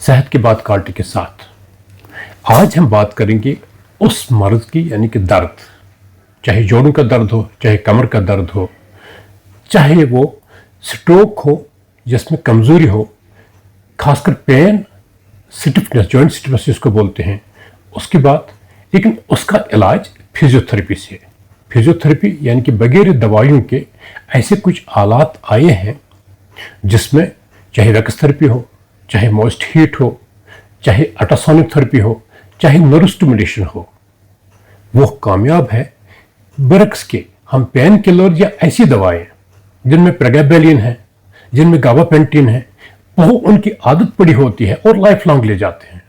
सेहत की बात क्वालिटी के साथ। आज हम बात करेंगे उस मर्ज की, यानी कि दर्द, चाहे जोड़ों का दर्द हो, चाहे कमर का दर्द हो, चाहे वो स्ट्रोक हो जिसमें कमजोरी हो, खासकर पेन, स्टिफनेस, जॉइंट स्टिफनेस जिसको बोलते हैं, उसकी बात। लेकिन उसका इलाज फिजियोथेरेपी से। फिजियोथेरेपी यानी कि बगैर दवाइयों के ऐसे कुछ आलात आए हैं जिसमें चाहे वैक्स थेरेपी हो, चाहे मोस्ट हीट हो, चाहे अल्ट्रासोनिक थेरेपी हो, चाहे न्यूरो स्टिमुलेशन हो, वो कामयाब है। बरक्स के हम पेन किलर या ऐसी दवाएं जिनमें प्रेगाबैलिन है, जिनमें गाबापेंटिन है, वो उनकी आदत पड़ी होती है और लाइफ लॉन्ग ले जाते हैं।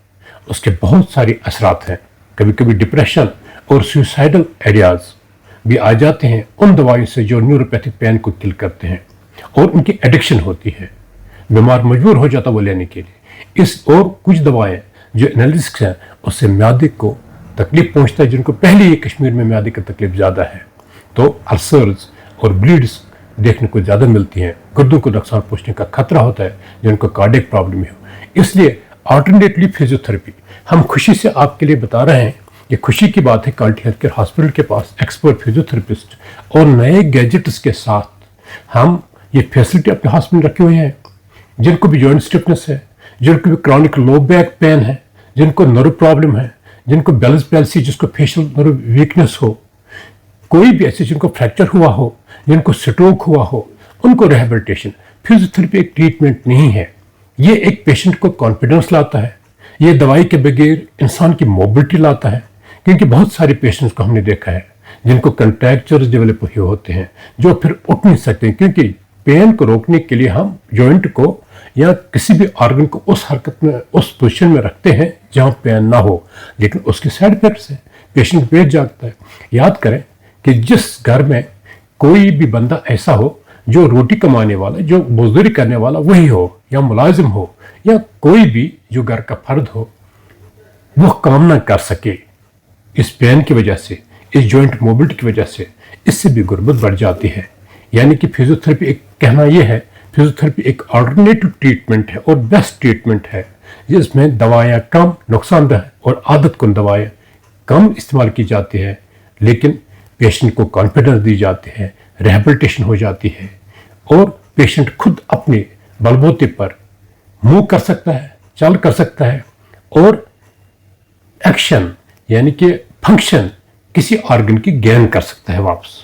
उसके बहुत सारे असरात हैं। कभी कभी डिप्रेशन और सुसाइडल आइडियाज भी आ जाते हैं उन दवाइयों से जो न्यूरोपैथिक पेन को किल करते हैं, और उनकी एडिक्शन होती है। बीमार मजबूर हो जाता वो लेने के लिए। इस और कुछ दवाएं जो एनालिसिस हैं उससे म्यादे को तकलीफ पहुंचता है, जिनको पहले ही कश्मीर में म्यादे की तकलीफ ज़्यादा है, तो अल्सर्स और ब्लीड्स देखने को ज़्यादा मिलती हैं। गुर्दों को नुकसान पहुंचने का खतरा होता है जिनको कार्डियक प्रॉब्लम हो। इसलिए अल्टरनेटली फिजियोथेरेपी हम खुशी से आपके लिए बता रहे हैं। ये खुशी की बात है, क्वालिटी हेल्थ केयर हॉस्पिटल के पास एक्सपर्ट फिजियोथेरेपिस्ट और नए गैजेट्स के साथ हम ये फैसिलिटी अपने हॉस्पिटल रखे हुए हैं। जिनको भी जॉइंट स्टिफनेस है, जिनको भी क्रॉनिक लो बैक पेन है, जिनको नर्व प्रॉब्लम है, जिनको बैलेंस पैल्सी, जिसको फेशियल नर्व वीकनेस हो, कोई भी ऐसे जिनको फ्रैक्चर हुआ हो, जिनको स्ट्रोक हुआ हो, उनको रिहैबिलिटेशन। फिजियोथेरेपी एक ट्रीटमेंट नहीं है, ये एक पेशेंट को कॉन्फिडेंस लाता है। ये दवाई के बगैर इंसान की मोबिलिटी लाता है, क्योंकि बहुत सारे पेशेंट्स को हमने देखा है जिनको कंट्रैक्चर्स डेवलप हुए होते हैं जो फिर उठ नहीं सकते, क्योंकि पेन को रोकने के लिए हम जॉइंट को या किसी भी ऑर्गन को उस हरकत में, उस पोजीशन में रखते हैं जहां पेन ना हो, लेकिन उसके साइड इफेक्ट्स है, पेशेंट पेट जागता है। याद करें कि जिस घर में कोई भी बंदा ऐसा हो जो रोटी कमाने वाला, जो मजदूरी करने वाला वही हो, या मुलाजिम हो, या कोई भी जो घर का फर्द हो, वो काम ना कर सके इस पेन की वजह से, इस जॉइंट मोबिलिटी की वजह से, इससे भी गुर्बत बढ़ जाती है। यानी कि फिजियोथेरेपी एक कहना यह है, फिजियोथेरेपी एक अल्टरनेटिव ट्रीटमेंट है और बेस्ट ट्रीटमेंट है, जिसमें दवाएं कम नुकसानदेह और आदत कन दवाएं कम इस्तेमाल की जाती है, लेकिन पेशेंट को कॉन्फिडेंस दी जाती है, रिहैबिलिटेशन हो जाती है, और पेशेंट खुद अपने बलबूते पर मूव कर सकता है, चल कर सकता है, और एक्शन यानी कि फंक्शन किसी ऑर्गन की गेन कर सकता है वापस।